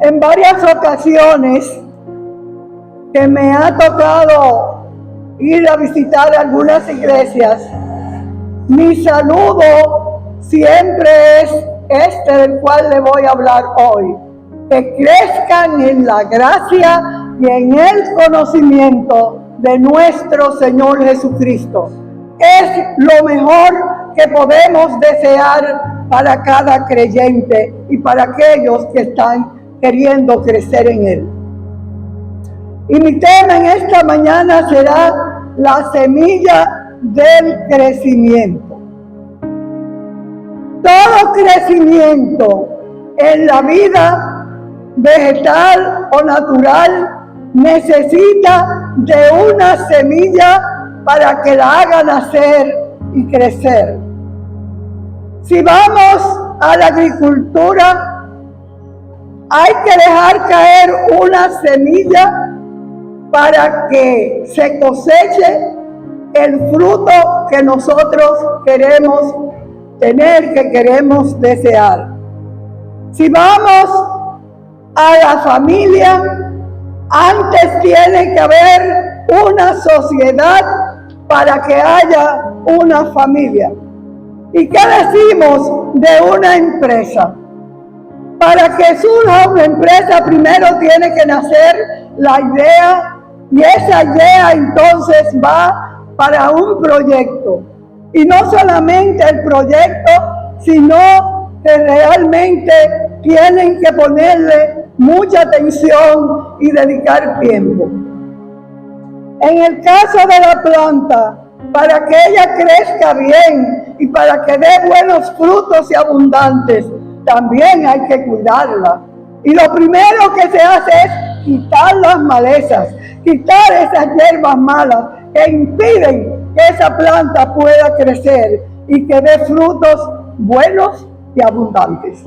En varias ocasiones que me ha tocado ir a visitar algunas iglesias, mi saludo siempre es este del cual le voy a hablar hoy: que crezcan en la gracia y en el conocimiento de nuestro Señor Jesucristo. Es lo mejor que podemos desear para cada creyente y para aquellos que están queriendo crecer en Él. Y mi tema en esta mañana será la semilla del crecimiento. Todo crecimiento en la vida vegetal o natural necesita de una semilla para que la haga nacer y crecer. Si vamos a la agricultura, hay que dejar caer una semilla para que se coseche el fruto que nosotros queremos tener, que queremos desear. Si vamos a la familia, antes tiene que haber una sociedad para que haya una familia. ¿Y qué decimos de una empresa? Para que surja una empresa, primero tiene que nacer la idea, y esa idea entonces va para un proyecto. Y no solamente el proyecto, sino que realmente tienen que ponerle mucha atención y dedicar tiempo. En el caso de la planta, para que ella crezca bien y para que dé buenos frutos y abundantes, también hay que cuidarla. Y lo primero que se hace es quitar las malezas, quitar esas hierbas malas que impiden que esa planta pueda crecer y que dé frutos buenos y abundantes.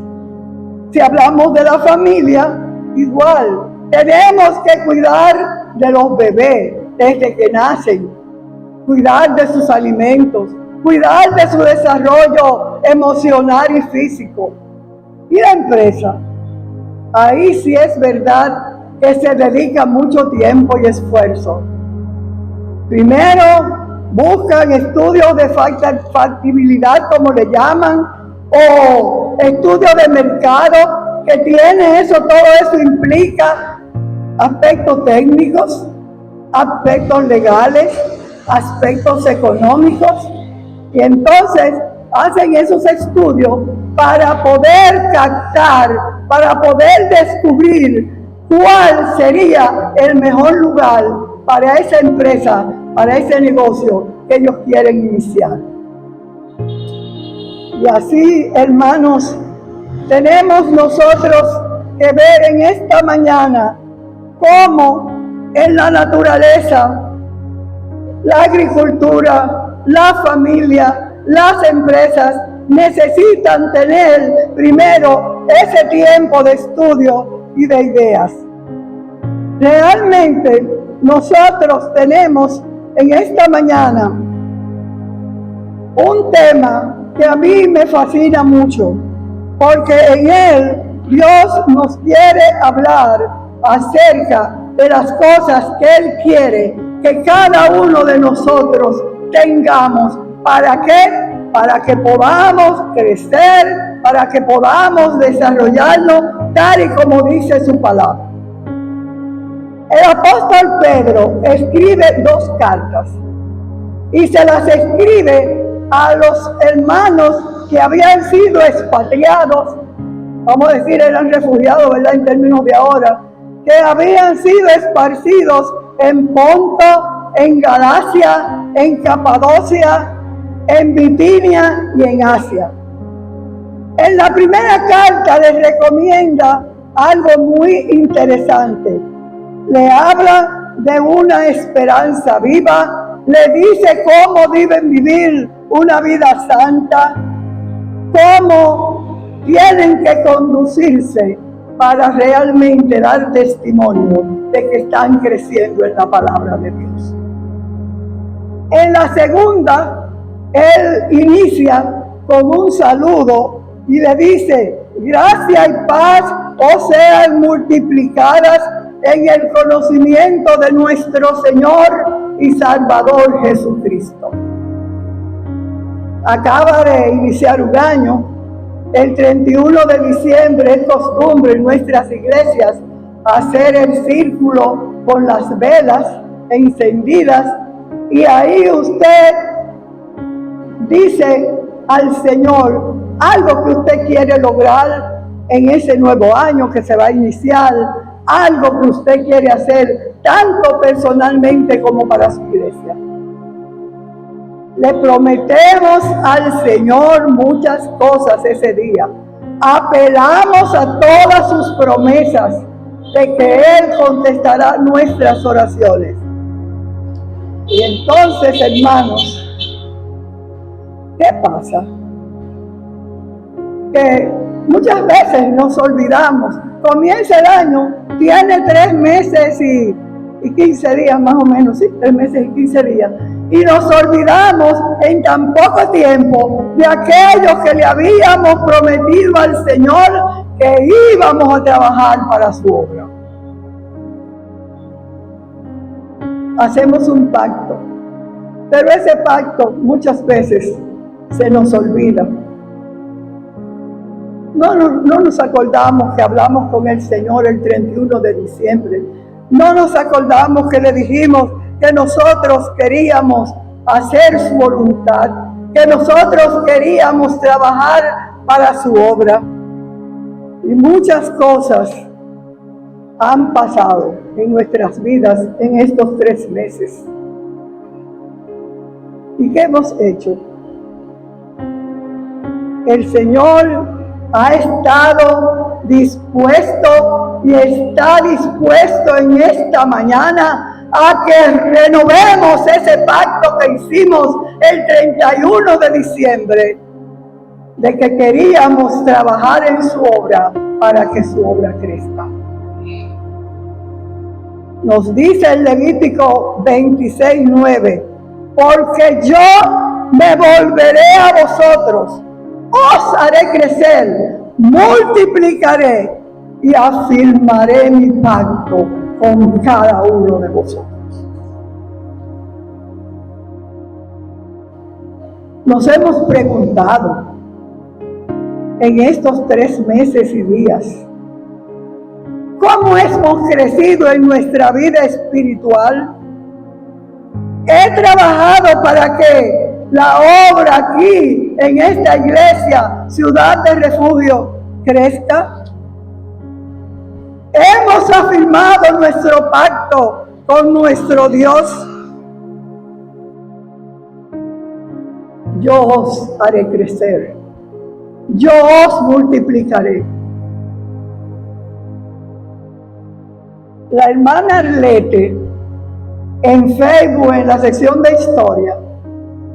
Si hablamos de la familia, igual, tenemos que cuidar de los bebés desde que nacen, cuidar de sus alimentos, cuidar de su desarrollo emocional y físico. Y la empresa, ahí sí es verdad que se dedica mucho tiempo y esfuerzo. Primero buscan estudios de factibilidad, como le llaman, o estudios de mercado, que tiene eso, todo eso implica aspectos técnicos, aspectos legales, aspectos económicos, y entonces hacen esos estudios para poder captar, para poder descubrir cuál sería el mejor lugar para esa empresa, para ese negocio que ellos quieren iniciar. Y así, hermanos, tenemos nosotros que ver en esta mañana cómo en la naturaleza, la agricultura, la familia, las empresas necesitan tener primero ese tiempo de estudio y de ideas. Realmente nosotros tenemos en esta mañana un tema que a mí me fascina mucho, porque en él Dios nos quiere hablar acerca de las cosas que Él quiere que cada uno de nosotros tengamos. ¿Para qué? Para que podamos crecer, para que podamos desarrollarnos tal y como dice su palabra. El apóstol Pedro escribe 2 cartas y se las escribe a los hermanos que habían sido expatriados, vamos a decir, eran refugiados, ¿verdad?, en términos de ahora, que habían sido esparcidos en Ponto, en Galacia, en Capadocia, en Bitinia y en Asia. En la primera carta les recomienda algo muy interesante. Le habla de una esperanza viva, le dice cómo deben vivir una vida santa, cómo tienen que conducirse para realmente dar testimonio de que están creciendo en la palabra de Dios. En la segunda, él inicia con un saludo y le dice: gracia y paz sean multiplicadas en el conocimiento de nuestro Señor y Salvador Jesucristo. Acaba de iniciar un año. El 31 de diciembre es costumbre en nuestras iglesias hacer el círculo con las velas encendidas, y ahí usted dice al Señor algo que usted quiere lograr en ese nuevo año que se va a iniciar, algo que usted quiere hacer tanto personalmente como para su iglesia. Le prometemos al Señor muchas cosas ese día. Apelamos a todas sus promesas de que Él contestará nuestras oraciones. Y entonces, hermanos, ¿qué pasa? Que muchas veces nos olvidamos. Comienza el año, tiene 3 meses y 15 días más o menos, sí, 3 meses y 15 días. Y nos olvidamos en tan poco tiempo de aquello que le habíamos prometido al Señor, que íbamos a trabajar para su obra. Hacemos un pacto, pero ese pacto muchas veces se nos olvida. No nos acordamos que hablamos con el Señor el 31 de diciembre. No nos acordamos que le dijimos que nosotros queríamos hacer su voluntad, que nosotros queríamos trabajar para su obra. Y muchas cosas han pasado en nuestras vidas en estos 3 meses. ¿Y qué hemos hecho? El Señor ha estado dispuesto y está dispuesto en esta mañana a que renovemos ese pacto que hicimos el 31 de diciembre, de que queríamos trabajar en su obra para que su obra crezca. Nos dice el Levítico 26:9, porque yo me volveré a vosotros, os haré crecer, multiplicaré y afirmaré mi pacto con cada uno de vosotros. Nos hemos preguntado en estos 3 meses y días, ¿cómo hemos crecido en nuestra vida espiritual? He trabajado para que la obra aquí, en esta iglesia, Ciudad de Refugio, crezca. Hemos afirmado nuestro pacto con nuestro Dios. Yo os haré crecer. Yo os multiplicaré. La hermana Arlete, en Facebook, en la sección de historia,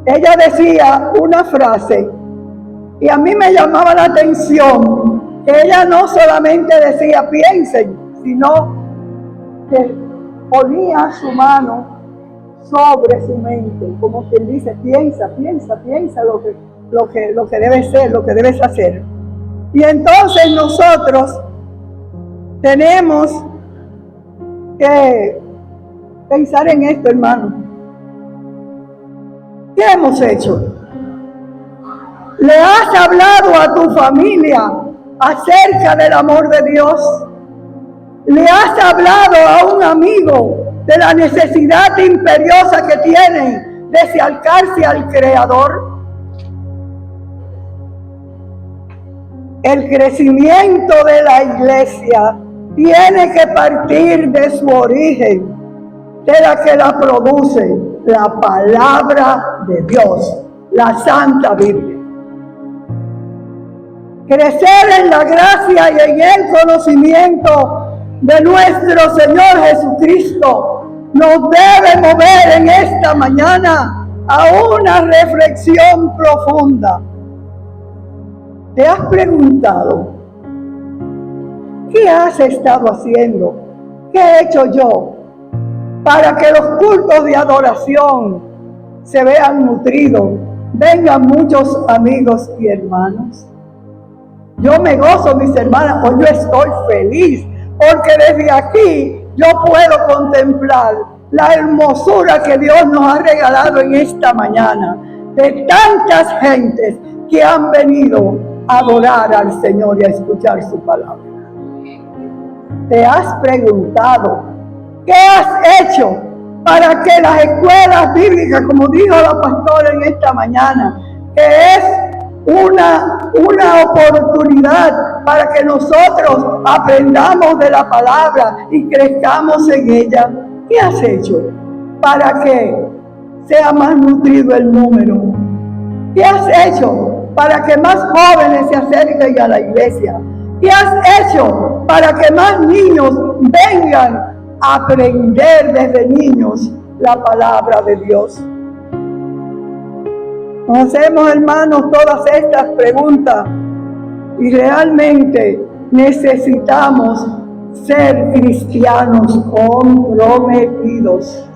ella decía una frase y a mí me llamaba la atención, que ella no solamente decía piensen, sino que ponía su mano sobre su mente, como quien dice piensa lo que debe ser, lo que debes hacer. Y entonces nosotros tenemos que pensar en esto, hermano. ¿Qué hemos hecho? ¿Le has hablado a tu familia acerca del amor de Dios? ¿Le has hablado a un amigo de la necesidad imperiosa que tienen de acercarse al Creador? El crecimiento de la iglesia tiene que partir de su origen, de la que la produce, la palabra de Dios, la Santa Biblia. Crecer en la gracia y en el conocimiento de nuestro Señor Jesucristo nos debe mover en esta mañana a una reflexión profunda. ¿Te has preguntado qué has estado haciendo? ¿Qué he hecho yo para que los cultos de adoración se vean nutridos, vengan muchos amigos y hermanos? Yo me gozo, mis hermanas, hoy yo estoy feliz, porque desde aquí yo puedo contemplar la hermosura que Dios nos ha regalado en esta mañana, de tantas gentes que han venido a adorar al Señor y a escuchar su palabra. ¿Te has preguntado qué has hecho para que las escuelas bíblicas, como dijo la pastora en esta mañana, que es una oportunidad para que nosotros aprendamos de la palabra y crezcamos en ella? ¿Qué has hecho para que sea más nutrido el número? ¿Qué has hecho para que más jóvenes se acerquen a la iglesia? ¿Qué has hecho para que más niños vengan a aprender desde niños la palabra de Dios? Nos hacemos, hermanos, todas estas preguntas y realmente necesitamos ser cristianos comprometidos.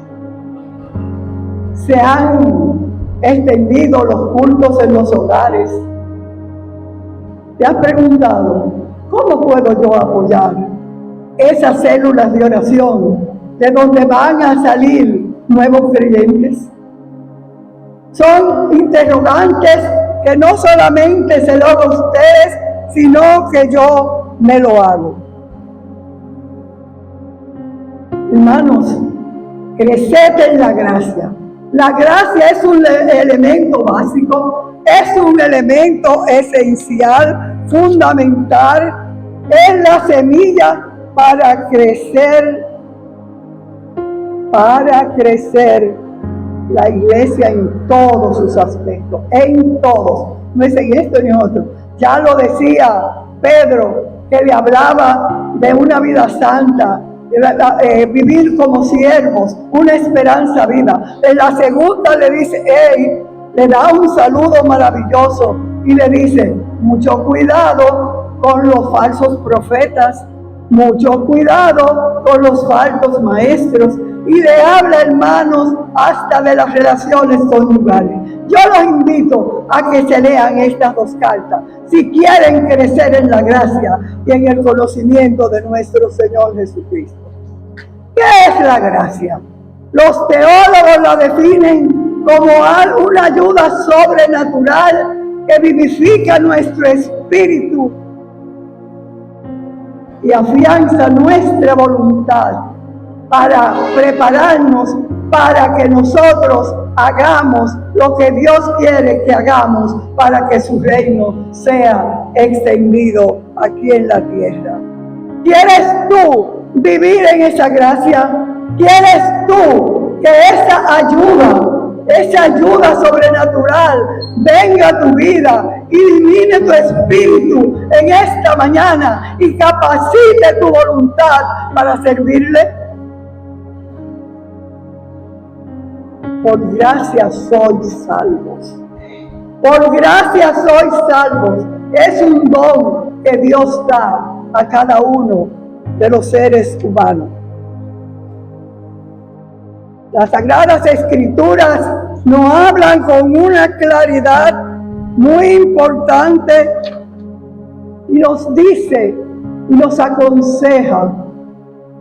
Se han extendido los cultos en los hogares. ¿Te has preguntado cómo puedo yo apoyar esas células de oración de donde van a salir nuevos creyentes? Son interrogantes que no solamente se lo hago a ustedes, sino que yo me lo hago. Hermanos, creced en la gracia. La gracia es un elemento básico, es un elemento esencial, fundamental, es la semilla para crecer la iglesia en todos sus aspectos, en todos, no es en esto ni en otro. Ya lo decía Pedro, que le hablaba de una vida santa, vivir como siervos, una esperanza viva. En la segunda le dice, le da un saludo maravilloso y le dice, mucho cuidado con los falsos profetas, mucho cuidado con los falsos maestros, y le habla, hermanos, hasta de las relaciones conyugales. Yo los invito a que se lean estas dos cartas si quieren crecer en la gracia y en el conocimiento de nuestro Señor Jesucristo. ¿Qué es la gracia? Los teólogos la definen como una ayuda sobrenatural que vivifica nuestro espíritu y afianza nuestra voluntad para prepararnos para que nosotros hagamos lo que Dios quiere que hagamos para que su reino sea extendido aquí en la tierra. ¿Quieres tú vivir en esa gracia? ¿Quieres tú que esa ayuda sobrenatural venga a tu vida, ilumine tu espíritu en esta mañana y capacite tu voluntad para servirle? Por gracia sois salvos. Por gracia sois salvos. Es un don que Dios da a cada uno de los seres humanos. Las Sagradas Escrituras nos hablan con una claridad muy importante y nos dice y nos aconseja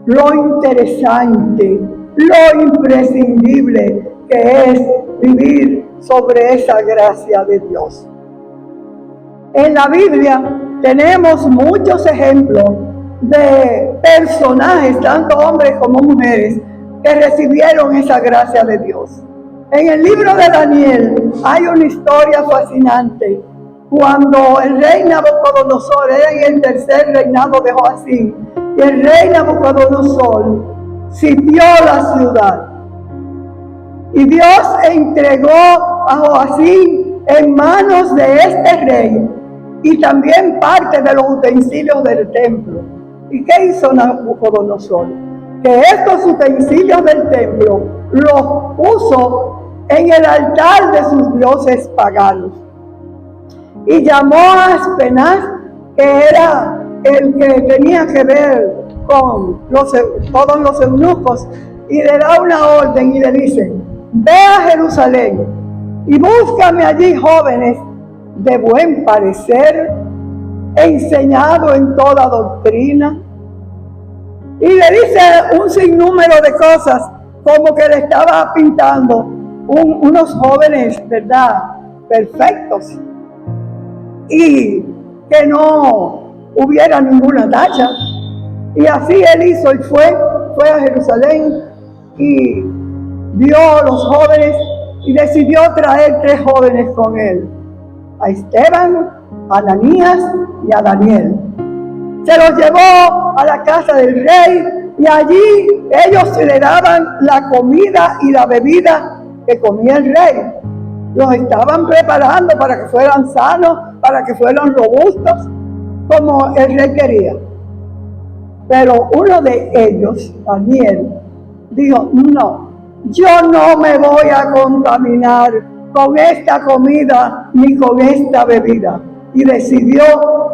lo interesante, lo imprescindible que es vivir sobre esa gracia de Dios. En la Biblia tenemos muchos ejemplos de personajes, tanto hombres como mujeres, que recibieron esa gracia de Dios. En el libro de Daniel hay una historia fascinante. Cuando el rey Nabucodonosor era en el tercer reinado de Joacim, y el rey Nabucodonosor sitió la ciudad. Y Dios entregó a Joacim en manos de este rey y también parte de los utensilios del templo. ¿Y qué hizo Nabucodonosor? Que estos utensilios del templo los puso en el altar de sus dioses paganos. Y llamó a Aspenaz, que era el que tenía que ver con todos los eunucos, y le da una orden y le dice: ve a Jerusalén y búscame allí jóvenes de buen parecer enseñado en toda doctrina. Y le dice un sinnúmero de cosas, como que le estaba pintando unos jóvenes, ¿verdad?, perfectos, y que no hubiera ninguna tacha. Y así él hizo, y fue a Jerusalén y vio a los jóvenes y decidió traer 3 jóvenes con él: a Esteban, a Ananías y a Daniel. Se los llevó a la casa del rey y allí ellos le daban la comida y la bebida que comía el rey. Los estaban preparando para que fueran sanos, para que fueran robustos, como el rey quería. Pero uno de ellos, Daniel, dijo: no, yo no me voy a contaminar con esta comida ni con esta bebida. Y decidió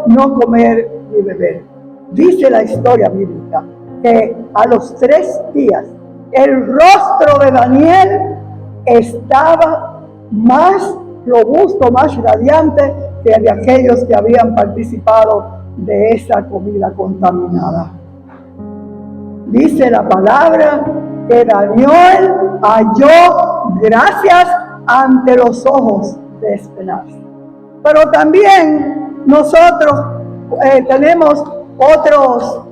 no comer ni beber. Dice la historia bíblica que a los 3 días el rostro de Daniel estaba más robusto, más radiante que el de aquellos que habían participado de esa comida contaminada. Dice la palabra que Daniel halló gracias ante los ojos de Espenaz. Pero también nosotros tenemos otros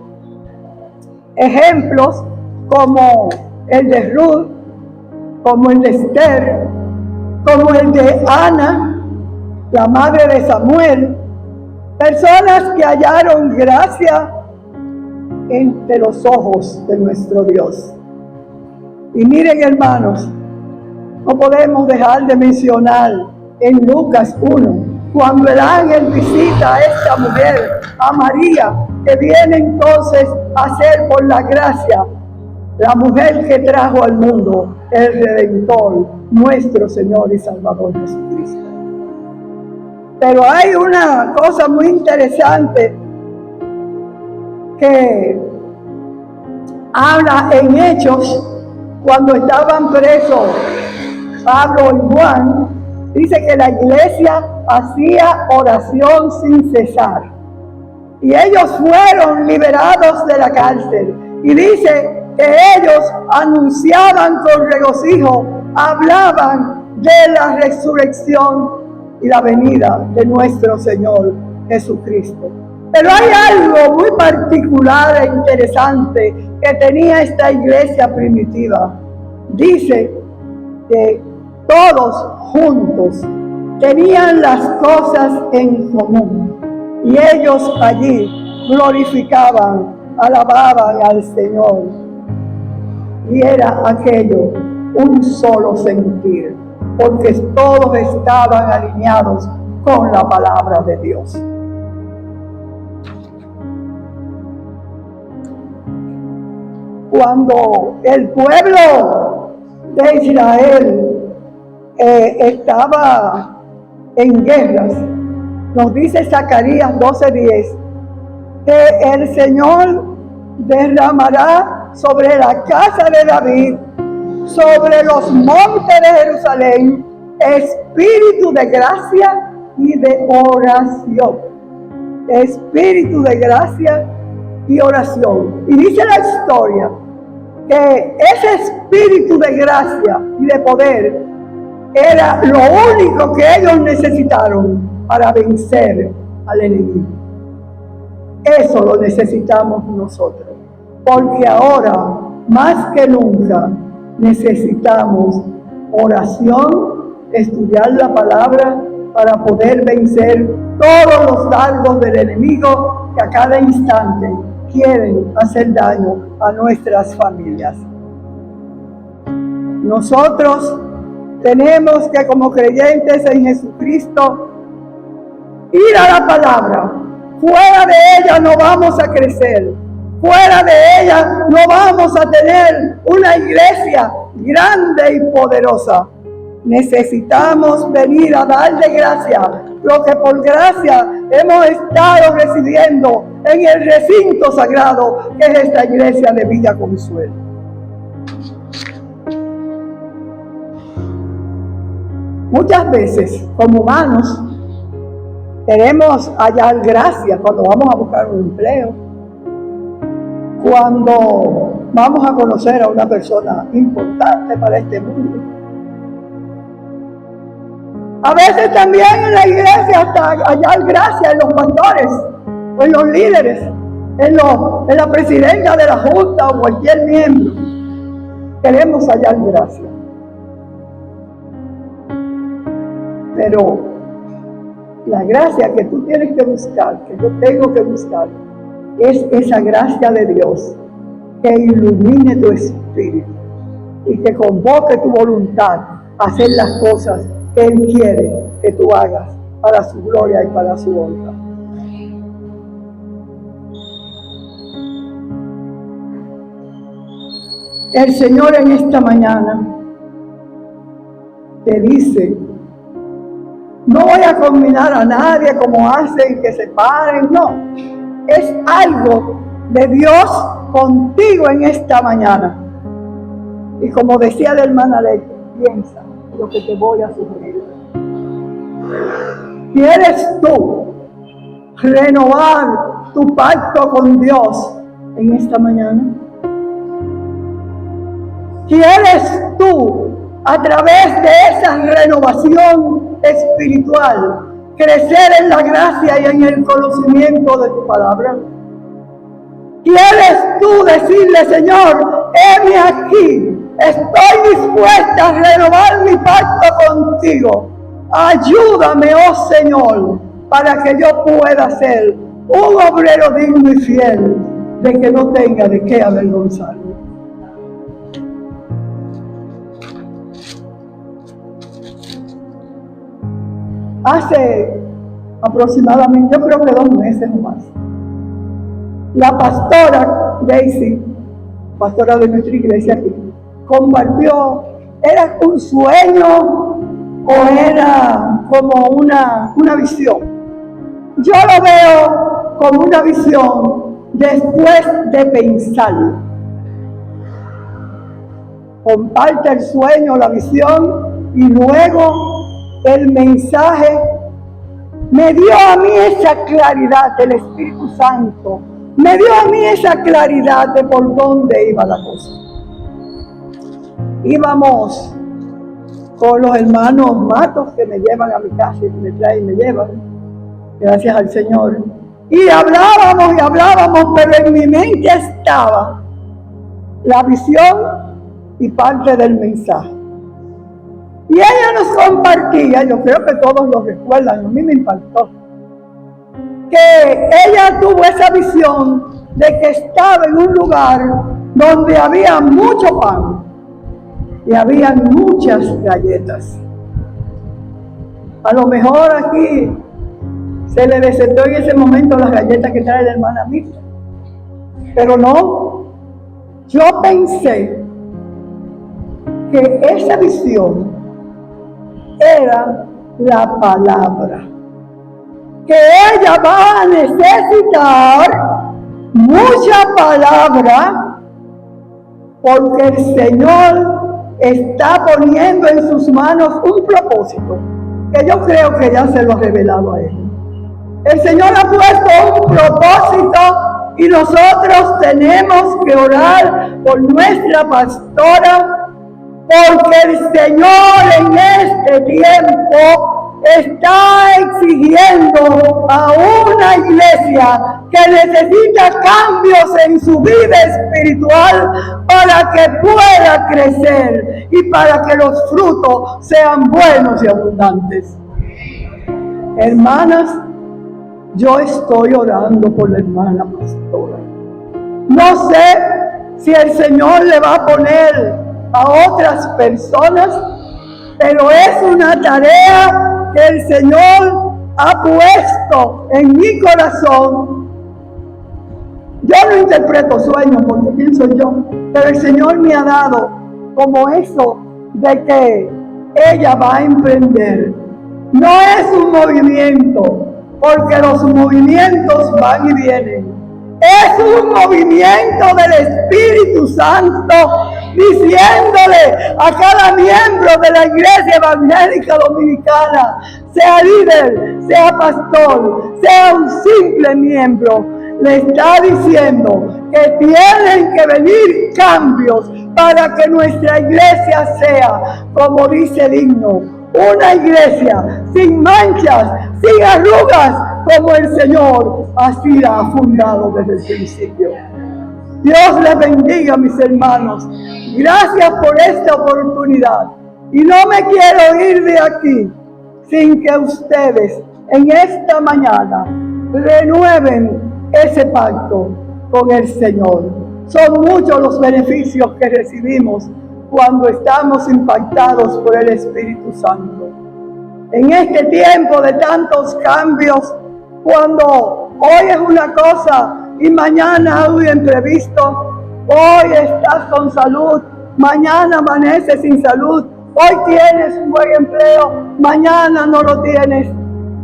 ejemplos, como el de Ruth, como el de Esther, como el de Ana, la madre de Samuel, personas que hallaron gracia entre los ojos de nuestro Dios. Y miren, hermanos, no podemos dejar de mencionar en Lucas 1, cuando el ángel visita a esta mujer, a María, que viene entonces a ser por la gracia la mujer que trajo al mundo el Redentor, nuestro Señor y Salvador Jesucristo. Pero hay una cosa muy interesante que habla en Hechos, cuando estaban presos Pablo y Juan. Dice que la iglesia hacía oración sin cesar. Y ellos fueron liberados de la cárcel. Y dice que ellos anunciaban con regocijo, hablaban de la resurrección y la venida de nuestro Señor Jesucristo. Pero hay algo muy particular e interesante que tenía esta iglesia primitiva. Dice que todos juntos tenían las cosas en común y ellos allí glorificaban, alababan al Señor, y era aquello un solo sentir, porque todos estaban alineados con la palabra de Dios. Cuando el pueblo de Israel estaba en guerras, nos dice Zacarías 12:10, que el Señor derramará sobre la casa de David, sobre los montes de Jerusalén, espíritu de gracia y de oración. Espíritu de gracia y oración. Y dice la historia que ese espíritu de gracia y de poder era lo único que ellos necesitaron para vencer al enemigo. Eso lo necesitamos nosotros, porque ahora más que nunca necesitamos oración, estudiar la palabra para poder vencer todos los dardos del enemigo que a cada instante quieren hacer daño a nuestras familias. Nosotros tenemos que, como creyentes en Jesucristo, ir a la palabra. Fuera de ella no vamos a crecer. Fuera de ella no vamos a tener una iglesia grande y poderosa. Necesitamos venir a darle gracia, lo que por gracia hemos estado recibiendo en el recinto sagrado que es esta iglesia de Villa Consuelo. Muchas veces, como humanos, Queremos hallar gracia cuando vamos a buscar un empleo, cuando vamos a conocer a una persona importante para este mundo. A veces también en la iglesia hasta hallar gracia en los pastores, en los líderes, en la presidenta de la junta o cualquier miembro. Queremos hallar gracia. Pero la gracia que tú tienes que buscar, que yo tengo que buscar, es esa gracia de Dios que ilumine tu espíritu y que convoque tu voluntad a hacer las cosas que Él quiere que tú hagas para su gloria y para su honra. El Señor en esta mañana te dice: no voy a condenar a nadie como hacen que se paren, no. Es algo de Dios contigo en esta mañana. Y como decía la hermana Ley, piensa lo que te voy a sugerir. ¿Quieres tú renovar tu pacto con Dios en esta mañana? ¿Quieres tú, a través de esa renovación espiritual, crecer en la gracia y en el conocimiento de tu palabra? ¿Quieres tú decirle: Señor, heme aquí, estoy dispuesta a renovar mi pacto contigo? Ayúdame, oh Señor, para que yo pueda ser un obrero digno y fiel, de que no tenga de qué avergonzarme. Hace aproximadamente, yo creo que 2 meses o más, la pastora Daisy, pastora de nuestra iglesia aquí, compartió, era un sueño o era como una visión. Yo lo veo como una visión después de pensarlo. Comparte el sueño, la visión, y luego el mensaje me dio a mí esa claridad del Espíritu Santo, me dio a mí esa claridad de por dónde iba la cosa. Íbamos con los hermanos Matos, que me llevan a mi casa y me traen y me llevan, gracias al Señor, y hablábamos, pero en mi mente estaba la visión y parte del mensaje. Y ella nos compartía, yo creo que todos lo recuerdan, a mí me impactó, que ella tuvo esa visión de que estaba en un lugar donde había mucho pan y había muchas galletas. A lo mejor aquí se le desató en ese momento las galletas que trae la hermana Mirta, pero no, yo pensé que esa visión era la palabra, que ella va a necesitar mucha palabra, porque el Señor está poniendo en sus manos un propósito, que yo creo que ya se lo ha revelado a él. El Señor ha puesto un propósito y nosotros tenemos que orar por nuestra pastora, porque el Señor en este tiempo está exigiendo a una iglesia que necesita cambios en su vida espiritual para que pueda crecer y para que los frutos sean buenos y abundantes. Hermanas, yo estoy orando por la hermana pastora. No sé si el Señor le va a poner a otras personas, pero es una tarea que el Señor ha puesto en mi corazón. Yo no interpreto sueños porque pienso yo, pero el Señor me ha dado como eso de que ella va a emprender. No es un movimiento, porque los movimientos van y vienen. Es un movimiento del Espíritu Santo diciéndole a cada miembro de la Iglesia Evangélica Dominicana, sea líder, sea pastor, sea un simple miembro, le está diciendo que tienen que venir cambios para que nuestra iglesia sea, como dice el himno, una iglesia sin manchas, sin arrugas, como el Señor así la ha fundado desde el principio. Dios les bendiga, mis hermanos. Gracias por esta oportunidad. Y no me quiero ir de aquí sin que ustedes en esta mañana renueven ese pacto con el Señor. Son muchos los beneficios que recibimos cuando estamos impactados por el Espíritu Santo. En este tiempo de tantos cambios, cuando hoy es una cosa y mañana hay un imprevisto, hoy estás con salud, mañana amaneces sin salud, hoy tienes un buen empleo, mañana no lo tienes.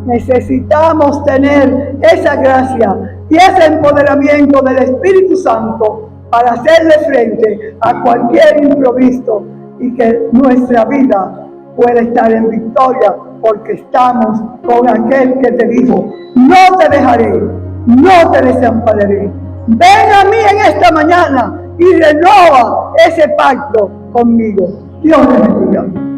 Necesitamos tener esa gracia y ese empoderamiento del Espíritu Santo para hacerle frente a cualquier imprevisto y que nuestra vida pueda estar en victoria, porque estamos con aquel que te dijo: no te dejaré, no te desampararé. Ven a mí en esta mañana y renova ese pacto conmigo. Dios te bendiga.